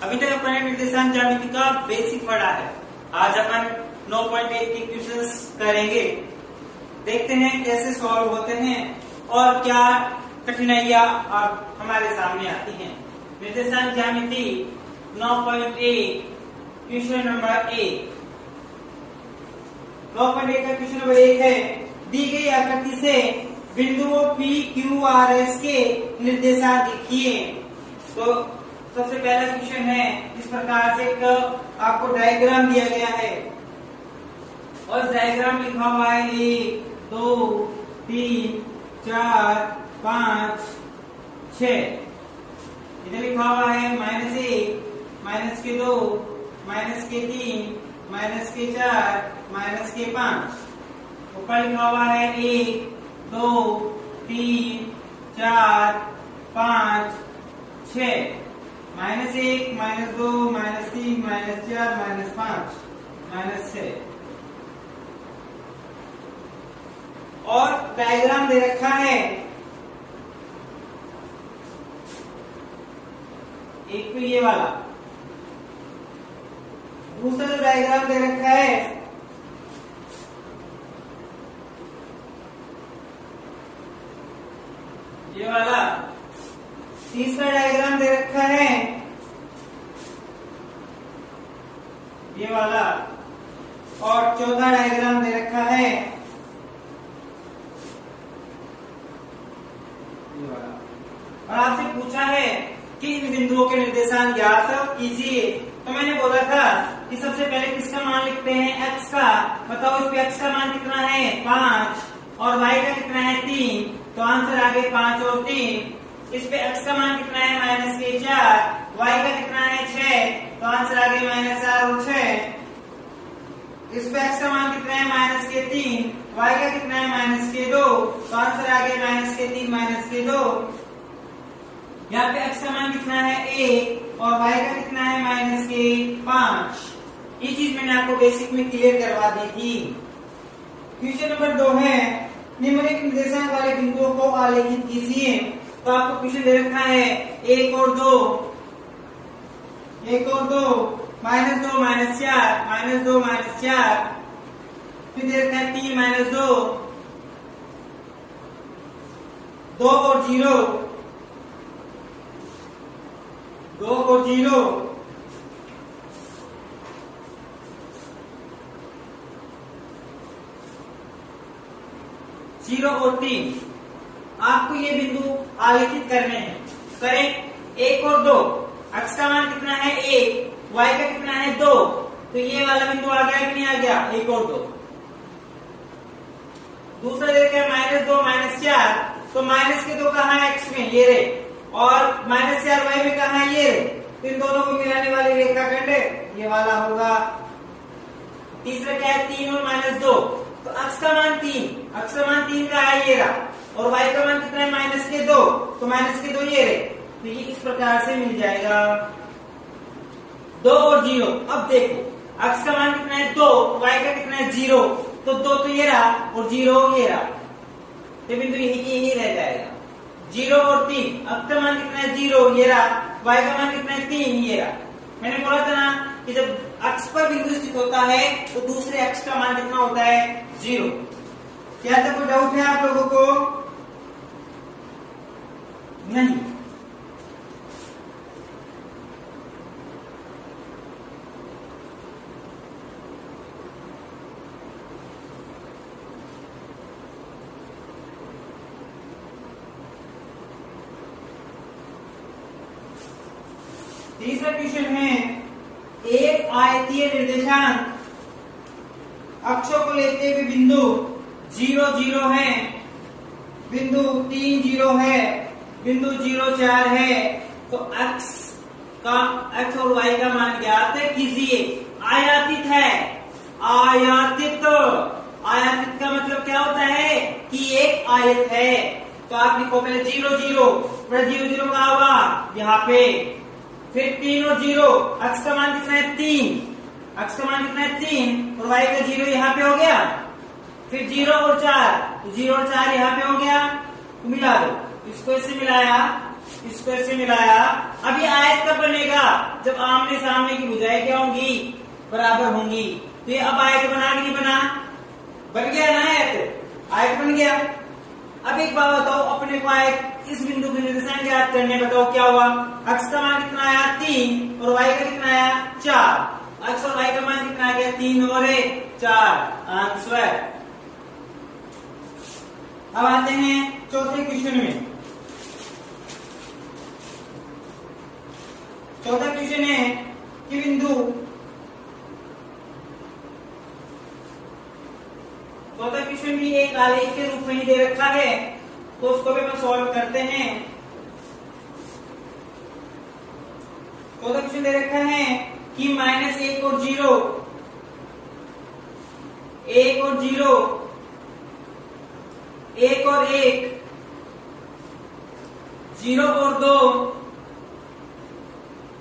अभी तक अपन ने निर्देशांक ज्यामिति का बेसिक पढ़ा है। आज अपन 9.1 के क्वेश्चंस करेंगे। देखते हैं कैसे सॉल्व होते हैं और क्या कठिनाइयां हमारे सामने आती हैं। निर्देशांक ज्यामिति 9.1 क्वेश्चन नंबर 1। 9.1 का क्वेश्चन नंबर 1 है, दी गई आकृति से बिंदुओं P, Q, R, S के निर्देशांक लिखिए। तो सबसे पहला क्वेश्चन है, इस प्रकार से एक आपको डायग्राम दिया गया है और डायग्राम लिखा हुआ है 1, 2, 3, 4, 5, 6। इधर लिखा हुआ है -1, -2, -3, -4, -5। ऊपर लिखा हुआ है 1, 2, 3, 4, 5, 6। -1, -2, -3, -4, -5, -6। और डायग्राम दे रखा है, एक तो ये वाला, दूसरा जो डायग्राम दे रखा है ये वाला, तीसरा डायग्राम दे रखा है ये वाला, और चौथा डायग्राम दे रखा है ये वाला। और आपसे पूछा है कि इन बिंदुओं के निर्देशांक ज्ञात कीजिए। तो मैंने बोला था कि सबसे पहले किसका मान लिखते हैं, x का। बताओ इस पे x का मान कितना है, 5, और y का कितना है, 3। तो आंसर आ गए 5 और 3। इस पे x का मान कितना है, -4, y का कितना है, 6। तो आंसर आ गए -4 और 6। इस पे x का मान कितना है, -3, y का कितना है, -2। तो आंसर आ गए -3, -2। यहाँ पे x का मान कितना है, 1, और y का कितना है, -5। ये चीज मैंने आपको बेसिक में क्लियर करवा दी थी। क्वेश्चन नंबर 2 है, निम्नलिखित निर्देशांक वाले बिंदुओं को आलेखित कीजिए। तो आपको क्वेश्चन दे रखा है 1 और 2, -2, -4, फिर दे रखा है 3, -2, 2 और 0, 2 और 0, 0 और 3। आपको ये बिंदु आलेखित करने हैं। करें 1 और 2, x का मान कितना है, 1, y का कितना है, 2। तो ये वाला बिंदु आ गया कि नहीं आ गया, 1 और 2। दूसरा देखा है -2, -4, तो -2 कहाँ है, x में, ये रे, और -4 y में कहाँ है, ये रे। तो इन दोनों को मिलाने वाली रेखाखंड ये वाला होगा। तीसरा क्या है, 3 और -2, तो x का मान 3 का है, ये रहा, और y का मान कितना है, -2, तो -2 ये रे। तो ये इस प्रकार से मिल जाएगा। 2 और 0। अब देखो x का मान कितना है, 2, y का कितना है, 0। तो 2 तो ये रहा और 0 ये रहा, तो बिंदु यही रह जाएगा। 0 और 3, x का मान कितना है, 0, ये रहा, y का मान कितना है, 3, ये रहा। मैंने बोला था ना कि जब x पर बिंदु स्थित होता है तो दूसरे x का मान कितना होता है, 0। क्या था, कोई डाउट है आप लोगों को? नहीं। तीसरा क्वेश्चन है, एक आयतीय निर्देशांक अक्षों को लेते हुए बिंदु 0, 0 है, बिंदु 3, 0 है, बिंदु 0, 4 है। तो x और y का मान ज्ञात कीजिए। आयातित है, आयातित का मतलब क्या होता है कि एक आयत है। तो आप लिखो पहले 0, 0, 0, 0 कहाँ होगा, यहाँ पे। फिर 3 और 0, x का मान कितना है, 3, x का मान कितना है, 3, और y का 0 यहाँ पे हो गया। फिर 0 और 4, तो 0 और 4 यहाँ पे हो गया, तो मिला दो। इसको इससे मिलाया इसको इससे मिलाया। अब ये आयत कब बनेगा? जब आमने सामने की भुजाएं क्या होंगी? बराबर होंगी। तो ये अब आयत बना कि नहीं बना? बन गया ना आयत, आयत बन गया। अब एक बात बताओ, अपने को आयत इस बिंदु के निर्देशांक ज्ञात करने, बताओ क्या हुआ? x का मान कितना आया? 3 और y का कितना आया? 4। x और y का मान कितना आ गया? 3 और 4 आंसर। अब आते हैं चौथे क्वेश्चन में। चौथा क्वेश्चन है कि बिंदु, चौथा क्वेश्चन भी एक आलेख के रूप में ही दे रखा है, तो उसको भी हम सॉल्व करते हैं। चौथा क्वेश्चन दे रखा है कि -1 और 0, 1 और 0, 1 और 1, 0 और 2,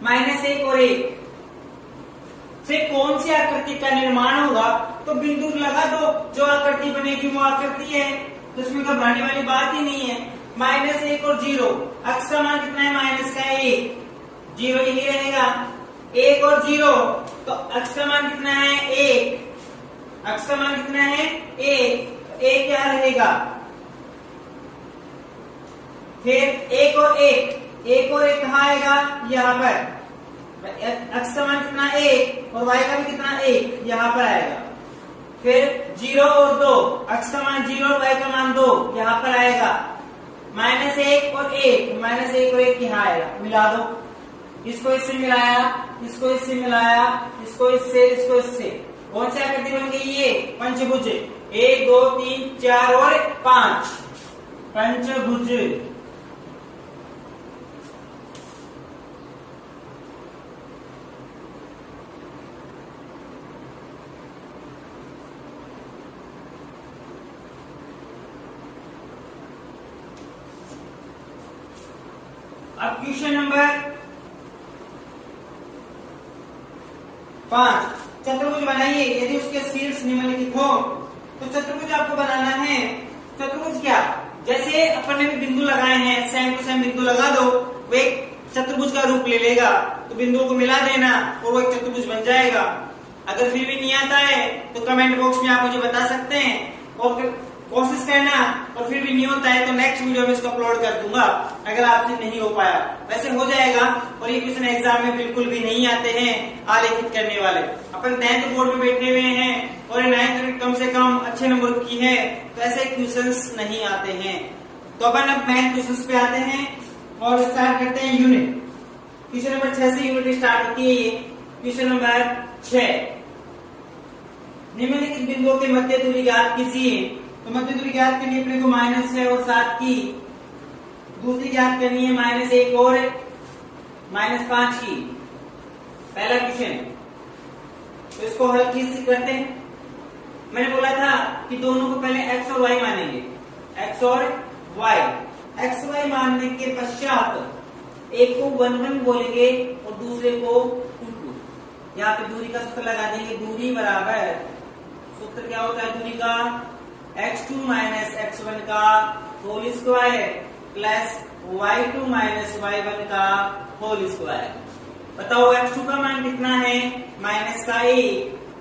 -1 और 1 से कौन सी आकृति का निर्माण होगा? तो बिंदु लगा दो, जो आकृति बनेगी वो आकृति है, तो इसमें घबराने वाली बात ही नहीं है। -1 और 0, x का मान कितना है? माइनस का 1, 0 यही रहेगा। 1 और 0, तो x का मान कितना है? 1, x का मान कितना है? 1 क्या रहेगा? फिर 1 और 1, 1 और 1 कहाँ आएगा? यहाँ पर। x का मान कितना? 1 और y का भी कितना? 1 यहाँ पर आएगा। फिर 0 और 2, x का मान 0 और y का मान 2 यहाँ पर आएगा। -1 और 1, -1 और 1 यहाँ आएगा। मिला दो, इसको इससे मिलाया, इसको इससे मिलाया, इसको इससे, इसको इससे, कौन सी आकृति बन गई? ये पंचभुज। 1 2 3 4 और 5 पंचभुज। अब क्वेश्चन नंबर 5, चतुर्भुज बनाइए यदि उसके शीर्ष निम्नलिखित हो। तो चतुर्भुज आपको बनाना है। चतुर्भुज क्या? जैसे अपन ने भी बिंदु लगाए हैं, सेम टू सेम बिंदु लगा दो, वो एक चतुर्भुज का रूप ले लेगा। तो बिंदुओं को मिला देना और वो एक चतुर्भुज बन जाएगा। अगर फिर भी नहीं आता है तो कमेंट बॉक्स में आप मुझे बता सकते हैं और फिर कोशिश करना, और फिर भी नहीं होता है तो नेक्स्ट वीडियो में इसको अपलोड कर दूंगा अगर आपसे नहीं हो पाया। वैसे हो जाएगा, और ये क्वेश्चन एग्जाम में बिल्कुल भी नहीं आते हैं आलेखित करने वाले। अपन 10th बोर्ड में बैठे हुए हैं और 9th कम से कम अच्छे नंबर की है, तो ऐसे क्वेश्चंस नहीं आते हैं। तो अपन अब मैथ क्वेश्चंस पे आते हैं और स्टार्ट करते हैं यूनिट। क्वेश्चन नंबर 6 से यूनिट स्टार्ट होती है। ये क्वेश्चन नंबर 6, निम्नलिखित बिंदुओं के मध्य दूरी ज्ञात कीजिए। तो मध्य दूरी ज्ञात के लिए अपने को -6 और 7 की दूसरी ज्ञात करनी है, -1 और -5 की। पहला क्वेश्चन, तो इसको हल कैसे करते हैं? मैंने बोला था कि दोनों को पहले x और y मानेंगे, x और y। x y मानने के पश्चात एक को 1 1 बोलेंगे और दूसरे को 2 2। यहाँ पे दूरी का सूत्र लगा देंगे। दूरी बराबर, सूत्र क्या होता है दूरी का? x2 माइनस x1 का whole square plus y2 minus y1 का होल स्क्वायर। बताओ x2 का मान कितना है? माइनस का 1,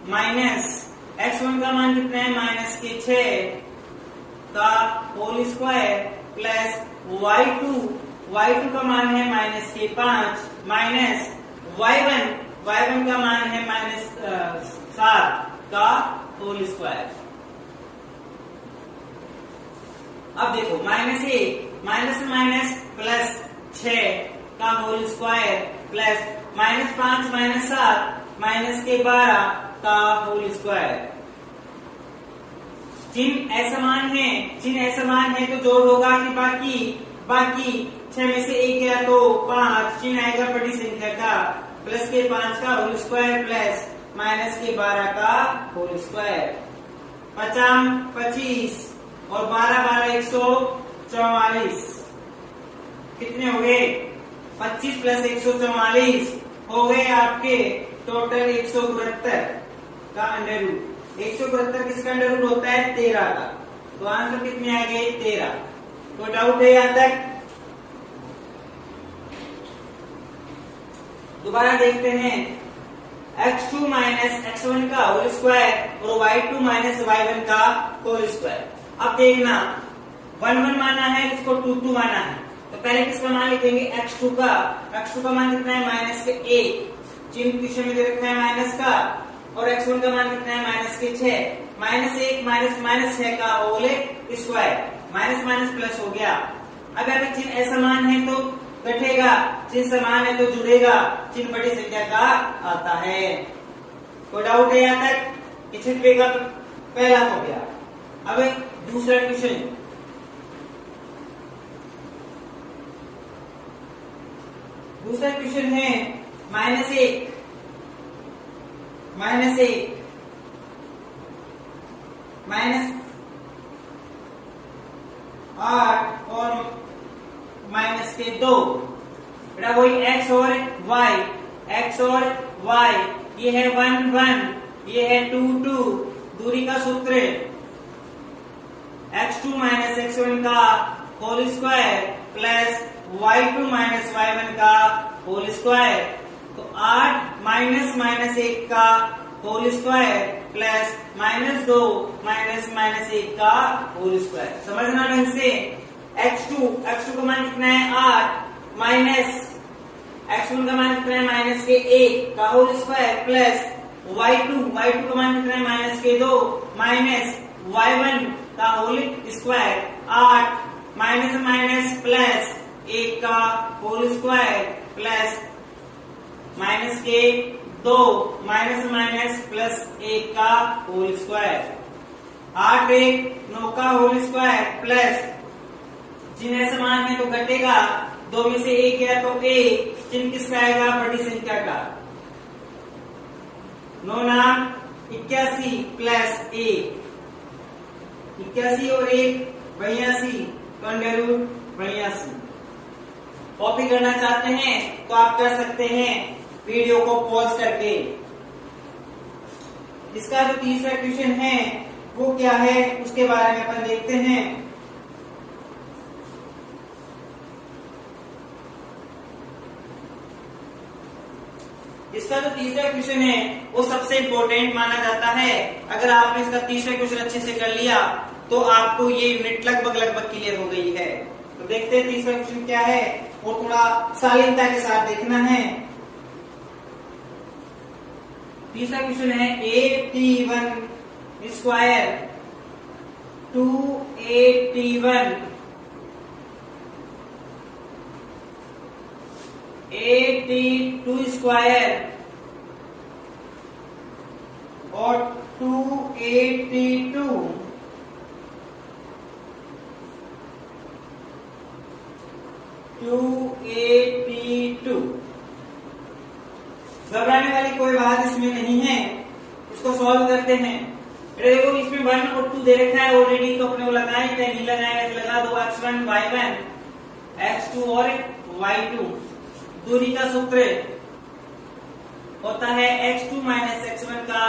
माइनस x1 का मान कितना है? माइनस के 6 का होल स्क्वायर प्लस y2 का मान है माइनस के 5, माइनस y1 का मान है -7 का होल स्क्वायर। अब देखो -1 माइनस माइनस प्लस 6 का होल स्क्वायर प्लस -5 -7 माइनस के 12 का होल स्क्वायर। चिन्ह असमान है तो जोड़ होगा कि बाकी 6 में से 1 गया तो 5, चिन्ह आएगा बड़ी संख्या का, प्लस के 5 का होल स्क्वायर प्लस माइनस के 12 का होल स्क्वायर। 50 25 और 12 12 144 कितने हो गए? 25 प्लस 144 हो गए आपके टोटल 172 का अंडर रूट। 172 किसका अंडर रूट होता है? 13 का। तो आंसर कितने आ गए? 13। कोई डाउट है यहाँ तक? दोबारा देखते हैं, x2 माइनस x1 का होल स्क्वायर और y2 माइनस y1 का होल स्क्वायर। अब देखना 1 1 माना है, इसको 2 2 माना है, तो पहले किसका मान लिखेंगे, x2 का मान कितना है, माइनस के 1, चिन्ह क्वेश्चन में दे रखा है माइनस का, और x1 का मान कितना है, माइनस के 6, माइनस 1 माइनस माइनस 6 का whole square, minus minus plus हो गया। अगर चिन्ह असमान है तो घटेगा, चिन्ह समान है तो जुड़ेगा, चिन्ह बड़ी संख्या का आता है। कोई डाउट है यहाँ तक? छठवें का पहला हो गया। अब दूसरा क्वेश्चन, दूसरा क्वेश्चन है माइनस 1 माइनस 8 और माइनस के 2, बेटा वही x और y, ये है 1 1, ये है 2 2, दूरी का सूत्र x2 माइनस x1 का whole square plus y2 minus y1 का होल स्क्वायर। तो 8 माइनस माइनस 1 का whole square plus minus 2 minus minus 1 का होल स्क्वायर। समझना ढंग से, x2 का मान कितना है 8 माइनस x1 का मान कितना है माइनस के 1 का होल स्क्वायर प्लस y2 का मान कितना है माइनस के 2 माइनस y1 का whole square. 8 minus minus plus 1 का होल स्क्वायर प्लस माइनस के 2 माइनस माइनस प्लस 1 का होल स्क्वायर। 8 1 9 का होल स्क्वायर प्लस चिन्ह समान है तो घटेगा, 2 में से 1 गया तो 1, चिन्ह किसका आएगा, बड़ी संख्या का। 9 नाम 81 प्लस 1, 81 और 1 82, तो अंडर रूट 82। कॉपी करना चाहते हैं तो आप कर सकते हैं वीडियो को पॉज करके। इसका जो तीसरा क्वेश्चन है वो क्या है, उसके बारे में अपन देखते हैं। इसका जो तीसरा क्वेश्चन है वो सबसे इंपॉर्टेंट माना जाता है। अगर आपने इसका तीसरा क्वेश्चन अच्छे से कर लिया तो आपको ये यूनिट लगभग क्लियर हो गई है। तो देखते हैं तीसरा क्वेश्चन क्या है, वो थोड़ा शालीनता के साथ देखना है। तीसरा क्वेश्चन है 8t1 स्क्वायर 2 8t2 स्क्वायर और 2 8t2। घबराने वाली कोई बात इसमें नहीं है, इसको सॉल्व करते हैं। देखो इसमें 1 और 2 दे रखा है ऑलरेडी, तो अपने को लगाना ही नहीं लगाएगा, लगा दो x1 y1 x2 और y2। दूरी का सूत्र होता है x2 माइनस x1 का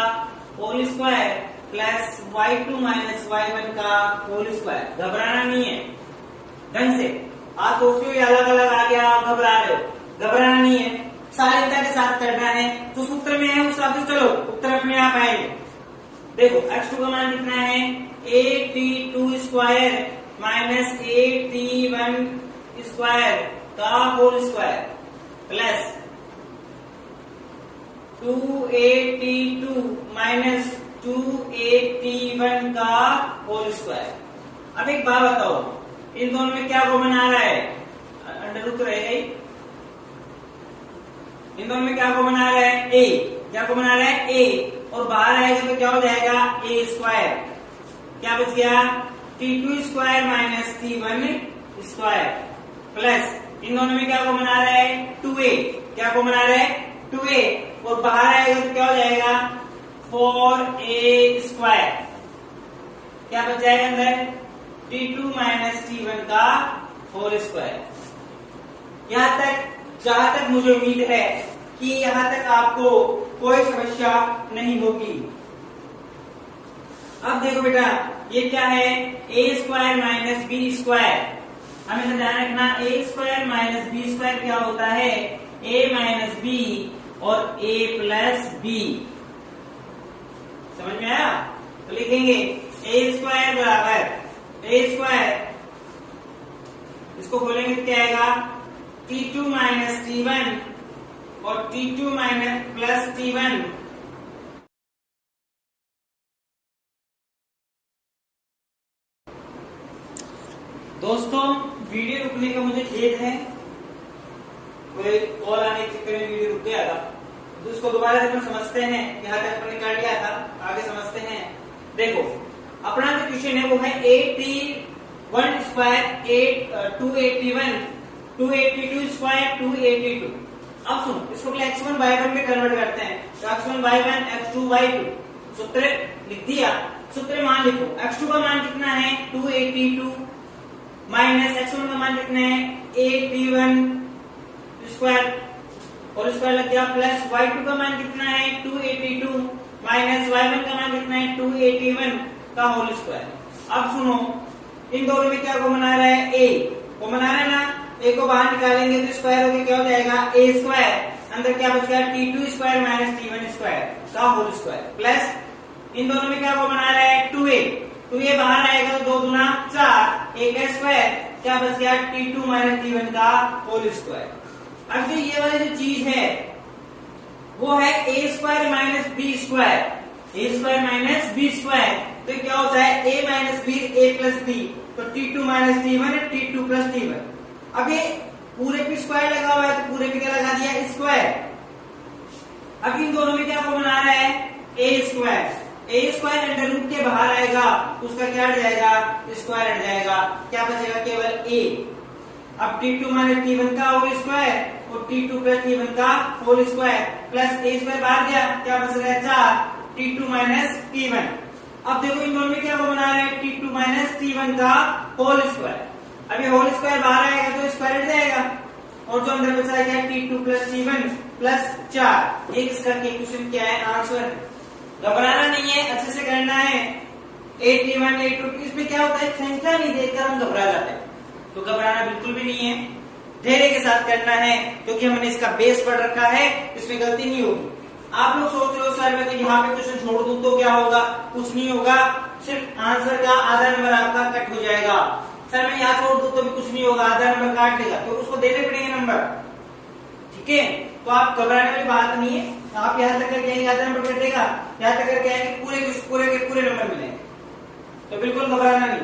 whole square plus y2 minus y1 का होल स्क्वायर। घबराना नहीं है, ढंग से आप सोच रहे हो अलग अलग आ गया, घबरा रहे हो, घबराना नहीं है, शालीनता के साथ करना है। तो सूत्र में है उस हिसाब से चलो, उत्तर अपने आप आएंगे। देखो x2 का मान कितना है 8t2 square minus 8t1 square का होल स्क्वायर प्लस 2 माइनस 2 का होल स्क्वायर। अब एक बात बताओ, इन दोनों में क्या कॉमन आ रहा है, अंडर रूट रहेगा ही। इन दोनों में क्या कॉमन आ रहा है, a, क्या कॉमन आ रहा है a, और बाहर आएगा तो क्या हो जाएगा a स्क्वायर। क्या बच गया t2 square minus t1 square plus इन दोनों में क्या कॉमन आ रहा है 2a, क्या कॉमन आ रहा है 2a, और बाहर आएगा तो क्या हो जाएगा 4a स्क्वायर। क्या बच जाएगा अंदर t2 माइनस t1 का होल स्क्वायर। यहाँ तक जहां तक मुझे उम्मीद है कि यहाँ तक आपको कोई समस्या नहीं होगी। अब देखो बेटा ये क्या है a square minus b square. हमें ध्यान रखना a square minus b square क्या होता है, a माइनस बी और a प्लस बी। समझ में आया? तो लिखेंगे a स्क्वायर बराबर a स्क्वायर, इसको खोलेंगे तो क्या आएगा t2 माइनस t1 और t2 माइनस प्लस t1। दोस्तों वीडियो रुकने का मुझे खेद है, कोई कॉल आने के चक्कर में वीडियो रुक गया था, तो उसको दोबारा से अपन समझते हैं। यहाँ तक अपने कर लिया था, आगे समझते हैं। देखो अपना जो क्वेश्चन है वो है 81 स्क्वायर 281 282 स्क्वायर 282। अब सुनो, इसको पहले x1 y1 में कन्वर्ट करते हैं। तो x1 y1 x2 y2 सूत्र लिख दिया। सूत्र मान लिखो, x2 का मान कितना है 282 माइनस x1 का मान कितना है 81 स्क्वायर और स्क्वायर लग गया, प्लस y2 का मान कितना है 282 माइनस y1 का मान कितना है 281 का होल स्क्वायर। अब सुनो, इन दोनों में क्या कॉमन आ रहा है a कॉमन आ रहा है ना, a को बाहर निकालेंगे तो स्क्वायर होकर क्या हो जाएगा a स्क्वायर, अंदर क्या बच गया t2 square minus t1 square का होल स्क्वायर, प्लस इन दोनों में क्या कॉमन आ रहा है 2a बाहर आएगा तो 2 दूना 4 a का स्क्वायर, क्या बच गया t2 माइनस t1 का होल स्क्वायर। अब जो ये वाली जो चीज है वो है a square minus B square, a square minus B square, तो क्या होता है a minus B a plus B, तो t2 minus t1 t2 plus t1। अब ये पूरे पे स्क्वायर लगा हुआ है तो पूरे पे क्या लगा दिया स्क्वायर। अब इन दोनों में क्या कॉमन आ रहा है a square, a square under root के बाहर आएगा तो उसका क्या हट जाएगा स्क्वायर हट जाएगा, क्या बचेगा केवल a। अब t2 माइनस t1 का होल स्क्वायर और t2 प्लस t1 का whole square, plus a square बाहर गया, क्या बच रहा है 4 t2 माइनस t1। अब देखो इन दोनों में क्या कॉमन आ रहा है t2 माइनस t1 का होल स्क्वायर। अब ये होल स्क्वायर बाहर आएगा तो स्क्वायर हट जाएगा और जो अंदर बचा है क्या t2 प्लस t1 प्लस 4। ये इसका क्वेश्चन क्या है आंसर। घबराना नहीं है, अच्छे से करना है। 81 82 इसमें क्या होता है संख्या नहीं देखकर हम घबरा जाते हैं, तो घबराना बिल्कुल भी नहीं है, धैर्य के साथ करना है क्योंकि हमने इसका बेस पढ़ रखा है, इसमें गलती नहीं होगी। आप लोग सोच रहे हो सर मैं तो यहाँ पे क्वेश्चन छोड़ दूं तो क्या होगा, कुछ नहीं होगा, सिर्फ आंसर का आधा नंबर आपका कट हो जाएगा। सर मैं यहाँ छोड़ दूं तो भी कुछ नहीं होगा, आधा नंबर काट लेगा, तो उसको देने पड़ेंगे नंबर, ठीक है। तो आप घबराने वाली बात नहीं है, आप यहाँ तक करके आएंगे आधा नंबर कटेगा, यहाँ तक करके आएंगे पूरे के पूरे नंबर मिलेंगे, तो बिल्कुल घबराना नहीं।